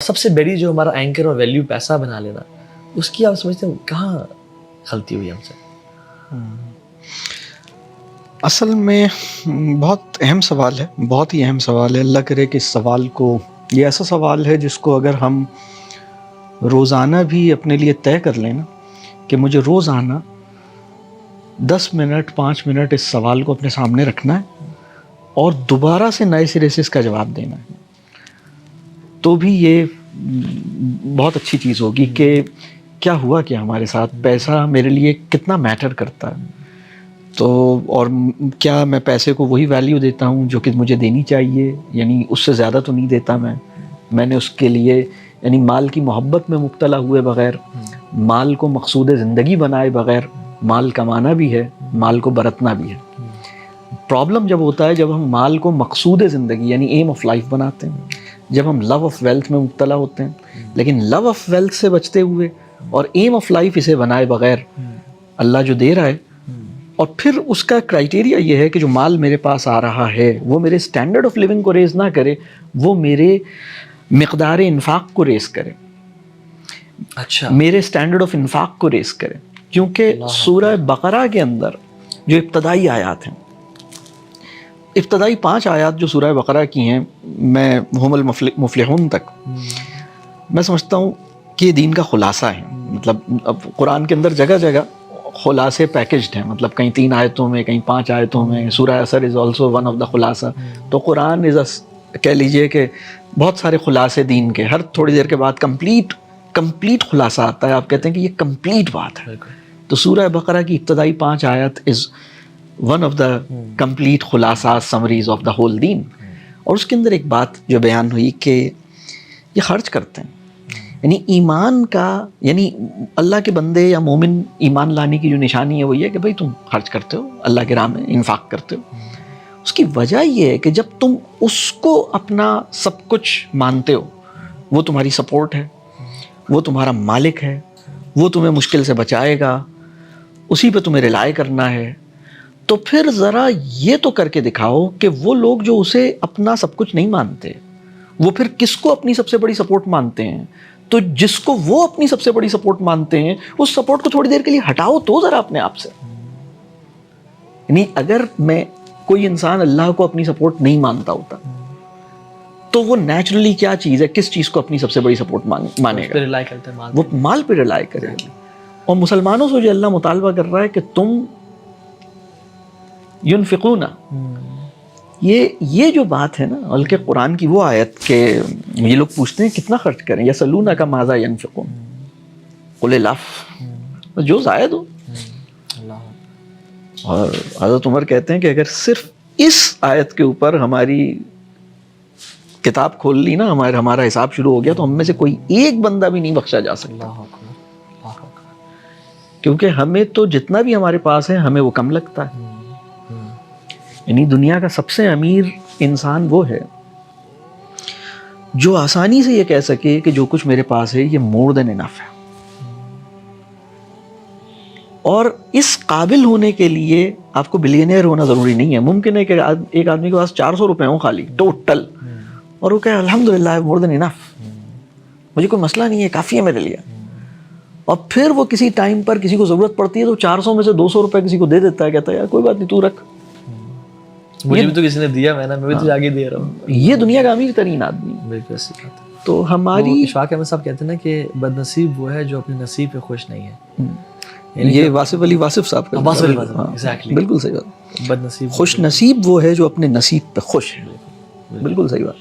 سب سے بڑی جو ہمارا اینکر اور ویلیو پیسہ بنا لینا، اس کی آپ سمجھتے ہیں کہاں غلطی ہوئی ہم سے؟ اصل میں بہت اہم سوال ہے، بہت ہی اہم سوال ہے۔ اللہ کرے کہ اس سوال کو، یہ ایسا سوال ہے جس کو اگر ہم روزانہ بھی اپنے لیے طے کر لیں نا کہ مجھے روزانہ 10 منٹ 5 منٹ اس سوال کو اپنے سامنے رکھنا ہے اور دوبارہ سے نئے سرے سے اس کا جواب دینا ہے، تو بھی یہ بہت اچھی چیز ہوگی کہ کیا ہوا کہ ہمارے ساتھ پیسہ میرے لیے کتنا میٹر کرتا ہے، تو اور کیا میں پیسے کو وہی ویلیو دیتا ہوں جو کہ مجھے دینی چاہیے، یعنی اس سے زیادہ تو نہیں دیتا میں نے اس کے لیے یعنی مال کی محبت میں مبتلا ہوئے بغیر، مال کو مقصود زندگی بنائے بغیر، مال کمانا بھی ہے، مال کو برتنا بھی ہے۔ پرابلم جب ہوتا ہے جب ہم مال کو مقصود زندگی یعنی ایم آف لائف بناتے ہیں، جب ہم لو آف ویلتھ میں مبتلا ہوتے ہیں، لیکن لو آف ویلتھ سے بچتے ہوئے اور ایم آف لائف اسے بنائے بغیر اللہ جو دے رہا ہے، اور پھر اس کا کرائٹیریا یہ ہے کہ جو مال میرے پاس آ رہا ہے وہ میرے سٹینڈرڈ آف لیونگ کو ریز نہ کرے، وہ میرے مقدار انفاق کو ریز کرے، اچھا، میرے سٹینڈرڈ آف انفاق کو ریز کرے۔ کیونکہ سورہ بقرہ کے اندر جو ابتدائی آیات ہیں، ابتدائی 5 آیات جو سورہ بقرہ کی ہیں، میں ہم المفلحون تک، میں سمجھتا ہوں کہ یہ دین کا خلاصہ ہے۔ مطلب اب قرآن کے اندر جگہ جگہ خلاصے پیکجڈ ہیں، مطلب کہیں 3 آیتوں میں، کہیں 5 آیتوں میں۔ سورہ عصر is also one of the خلاصہ۔ تو قرآن کہہ لیجئے کہ بہت سارے خلاصے دین کے، ہر تھوڑی دیر کے بعد کمپلیٹ خلاصہ آتا ہے، آپ کہتے ہیں کہ یہ کمپلیٹ بات ہے۔ تو سورہ بقرہ کی ابتدائی 5 آیت is one of the complete خلاصہ summaries of the whole then. اور اس کے اندر ایک بات جو بیان ہوئی کہ یہ خرچ کرتے ہیں، یعنی ایمان کا، یعنی اللہ کے بندے یا مومن ایمان لانے کی جو نشانی ہے وہ یہ ہے کہ بھائی تم خرچ کرتے ہو، اللہ کے راہ میں انفاق کرتے ہو۔ اس کی وجہ یہ ہے کہ جب تم اس کو اپنا سب کچھ مانتے ہو، وہ تمہاری سپورٹ ہے، وہ تمہارا مالک ہے، وہ تمہیں مشکل سے بچائے گا، اسی پہ تمہیں ریلائی کرنا ہے، تو پھر ذرا یہ تو کر کے دکھاؤ کہ وہ لوگ جو اسے اپنا سب کچھ نہیں مانتے، وہ پھر کس کو اپنی سب سے بڑی سپورٹ مانتے ہیں؟ تو جس کو وہ اپنی سب سے بڑی سپورٹ مانتے ہیں، اس سپورٹ کو تھوڑی دیر کے لیے ہٹاؤ تو ذرا اپنے آپ سے۔ یعنی اگر کوئی انسان اللہ کو اپنی سپورٹ نہیں مانتا ہوتا تو وہ نیچرلی کیا چیز ہے، کس چیز کو اپنی سب سے بڑی سپورٹ مانے گا؟ وہ مال پہ ریلائی کرے گا۔ اور مسلمانوں سے جو اللہ مطالبہ کر رہا ہے کہ تم ینفقون، یہ جو بات ہے نا، بلکہ قرآن کی وہ آیت کہ یہ لوگ پوچھتے ہیں کتنا خرچ کریں، یسألونک ماذا ینفقون قل العفو، جو زائد ہو۔ اور حضرت عمر کہتے ہیں کہ اگر صرف اس آیت کے اوپر ہماری کتاب کھول لی نا، ہمارا حساب شروع ہو گیا، تو ہم میں سے کوئی ایک بندہ بھی نہیں بخشا جا سکتا، کیونکہ ہمیں تو جتنا بھی ہمارے پاس ہے ہمیں وہ کم لگتا ہے۔ یعنی دنیا کا سب سے امیر انسان وہ ہے جو آسانی سے یہ کہہ سکے کہ جو کچھ میرے پاس ہے یہ مور دین انف ہے۔ اور اس قابل ہونے کے لیے آپ کو بلینئر ہونا ضروری نہیں ہے۔ ممکن ہے کہ ایک آدمی کے پاس 400 روپے ہوں خالی ٹوٹل، اور وہ کہے الحمدللہ مور دین انف، مجھے کوئی مسئلہ نہیں ہے، کافی ہے میرے لیے۔ اور پھر وہ کسی ٹائم پر کسی کو ضرورت پڑتی ہے تو 400 میں سے 200 روپے کسی کو دے دیتا ہے، کہتا ہے یار کوئی بات نہیں، تو رکھ، مجھے بھی تو کسی نے دیا، میں بھی تو آگے دے رہا ہوں۔ یہ دنیا کا امیر ترین آدمی۔ بالکل صحیح بات ہے۔ تو ہماری اشفاق احمد صاحب کہتے ہیں نا کہ بد نصیب وہ ہے جو اپنے نصیب پہ خوش نہیں ہے۔ یہ واصف علی واصف صاحب کا، بالکل صحیح بات۔ بد نصیب، خوش نصیب وہ ہے جو اپنے نصیب پہ خوش ہے۔ بالکل صحیح بات۔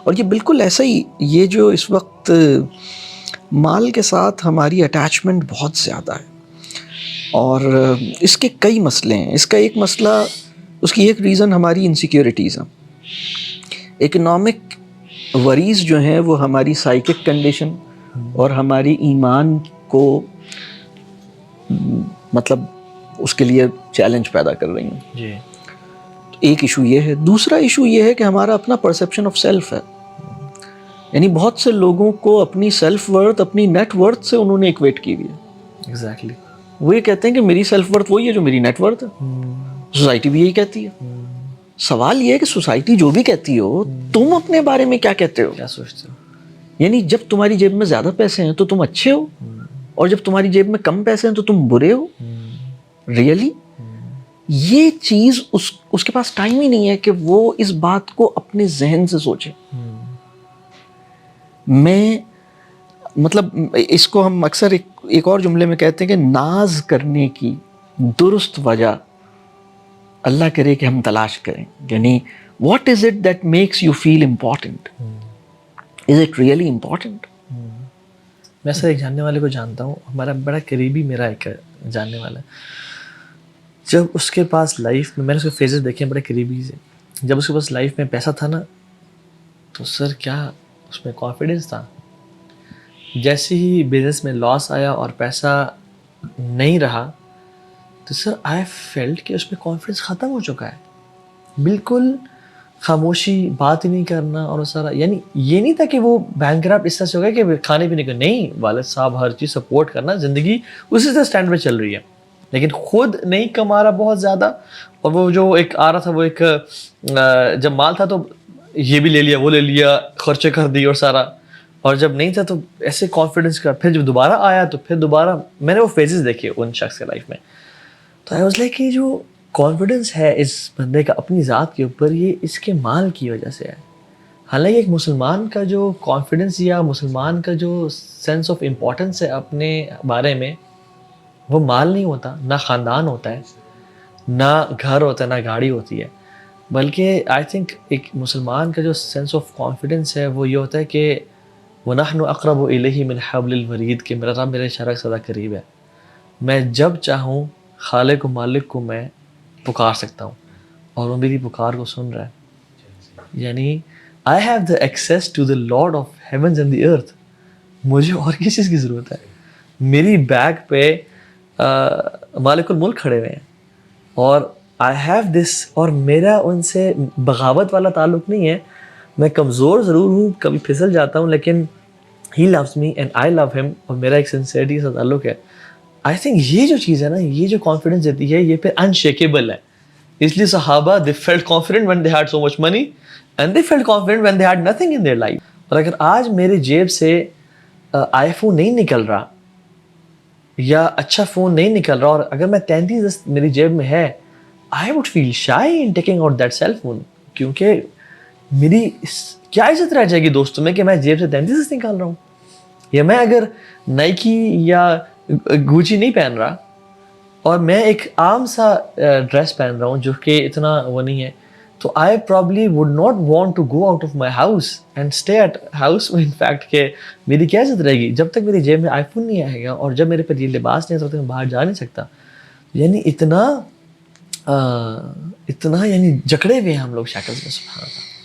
اور یہ بالکل ایسا ہی، یہ جو اس وقت مال کے ساتھ ہماری اٹیچمنٹ بہت زیادہ ہے، اور اس کے کئی مسئلے ہیں۔ اس کا ایک مسئلہ، اس کی ایک ریزن ہماری انسیکیورٹیز ہیں، اکنامک وریز جو ہیں وہ ہماری سائیکک کنڈیشن اور ہماری ایمان کو مطلب اس کے لیے چیلنج پیدا کر رہی ہیں۔ جی، ایک ایشو یہ ہے۔ دوسرا ایشو یہ ہے کہ ہمارا اپنا پرسیپشن آف سیلف ہے، یعنی بہت سے لوگوں کو اپنی سیلف ورتھ اپنی نیٹ ورتھ سے انہوں نے ایکویٹ کی ہوئی ہے۔ ایگزیکٹلی، وہ یہ کہتے ہیں کہ میری سیلف ورتھ وہی ہے جو میری نیٹ ورتھ ہے، سوسائٹی بھی یہی کہتی ہے۔ سوال یہ ہے کہ سوسائٹی جو بھی کہتی ہو، تم اپنے بارے میں کیا کہتے ہو؟ کیا سوچتے ہو؟ یعنی جب تمہاری جیب میں زیادہ پیسے ہیں تو تم اچھے ہو, اور جب تمہاری جیب میں کم پیسے ہیں تو تم برے ہو. ریئلی یہ چیز اس کے پاس ٹائم ہی نہیں ہے کہ وہ اس بات کو اپنے ذہن سے سوچے. میں مطلب اس کو ہم اکثر ایک اور جملے میں کہتے ہیں کہ ناز کرنے کی درست وجہ اللہ کرے کہ ہم تلاش کریں. یعنی what is it that makes you feel important? Is it really important? میں سر ایک جاننے والے کو جانتا ہوں, ہمارا بڑا قریبی میرا ایک جاننے والا ہے. جب اس کے پاس لائف میں نے اس کے فیزز دیکھے ہیں بڑے قریبی سے, جب اس کے پاس لائف میں پیسہ تھا نا تو سر کیا اس میں کانفیڈنس تھا. جیسے ہی بزنس میں لاس آیا اور پیسہ نہیں رہا تو سر آئی فیلٹ کہ اس میں کانفیڈنس ختم ہو چکا ہے. بالکل خاموشی, بات ہی نہیں کرنا اور سارا. یعنی یہ نہیں تھا کہ وہ بینکرپٹ اس طرح سے ہو گیا کہ کھانے پینے کا نہیں, والد صاحب ہر چیز سپورٹ کرنا, زندگی اسی طرح اسٹینڈ پہ چل رہی ہے, لیکن خود نہیں کما رہا بہت زیادہ. اور وہ جو ایک آ رہا تھا وہ ایک جب مال تھا تو یہ بھی لے لیا وہ لے لیا, خرچے کر دی اور سارا. اور جب نہیں تھا تو ایسے کانفیڈنس کا. پھر جب دوبارہ آیا تو پھر دوبارہ میں نے وہ فیزز دیکھے ان شخص کے لائف میں, تو آئی واز لائک کہ جو کانفیڈنس ہے اس بندے کا اپنی ذات کے اوپر, یہ اس کے مال کی وجہ سے ہے. حالانکہ ایک مسلمان کا جو کانفیڈنس یا مسلمان کا جو سینس آف امپورٹنس ہے اپنے بارے میں, وہ مال نہیں ہوتا, نہ خاندان ہوتا ہے, نہ گھر ہوتا ہے, نہ گاڑی ہوتی ہے. بلکہ آئی تھنک ایک مسلمان کا جو سینس آف کانفیڈنس ہے وہ یہ ہوتا ہے کہ وَنَحْنُ أَقْرَبُ إِلَيْهِ مِنْ حَبْلِ الْوَرِيدِ, کہ میرا رب میرے اشارہ سے زیادہ قریب ہے. میں جب چاہوں خالق و مالک کو میں پکار سکتا ہوں اور وہ میری پکار کو سن رہا ہے. یعنی I have the access to the Lord of heavens and the earth. مجھے اور کس چیز کی ضرورت ہے؟ میری بیک پہ مالک الملک کھڑے ہوئے ہیں اور I have this, اور میرا ان سے بغاوت والا تعلق نہیں ہے. میں کمزور ضرور ہوں, کبھی پھسل جاتا ہوں, لیکن He loves me and I love him, اور میرا ایک سنسیئرٹی سے تعلق ہے. آئی تھنک یہ جو چیز ہے نا, یہ جو کانفیڈنس دیتی ہے, یہ پھر انشیکیبل ہے. اس لیے صحابہ they felt confident when they had so much money and they felt confident when they had nothing in their life. اور اگر آج میری جیب سے آئی فون نہیں نکل رہا یا اچھا فون نہیں نکل رہا, اور اگر میں 33 میری جیب میں ہے, I would feel shy in taking out that cell phone, کیونکہ میری کیا عزت رہ جائے گی دوستوں میں کہ میں جیب سے 33 نکال رہا ہوں. یا میں اگر نائکی یا گوچی نہیں پہن رہا اور میں ایک عام سا ڈریس پہن رہا ہوں جو کہ اتنا وہ نہیں ہے, تو I probably would not want to go out of my house and stay at house. In fact کہ میری کیا عزت رہے گی جب تک میری جیب میں آئی فون نہیں آئے گا, اور جب میرے پہ یہ لباس نہیں ہوتا میں باہر جا نہیں سکتا. یعنی اتنا یعنی جکڑے ہوئے ہیں ہم لوگ شکل میں. سبحان اللہ.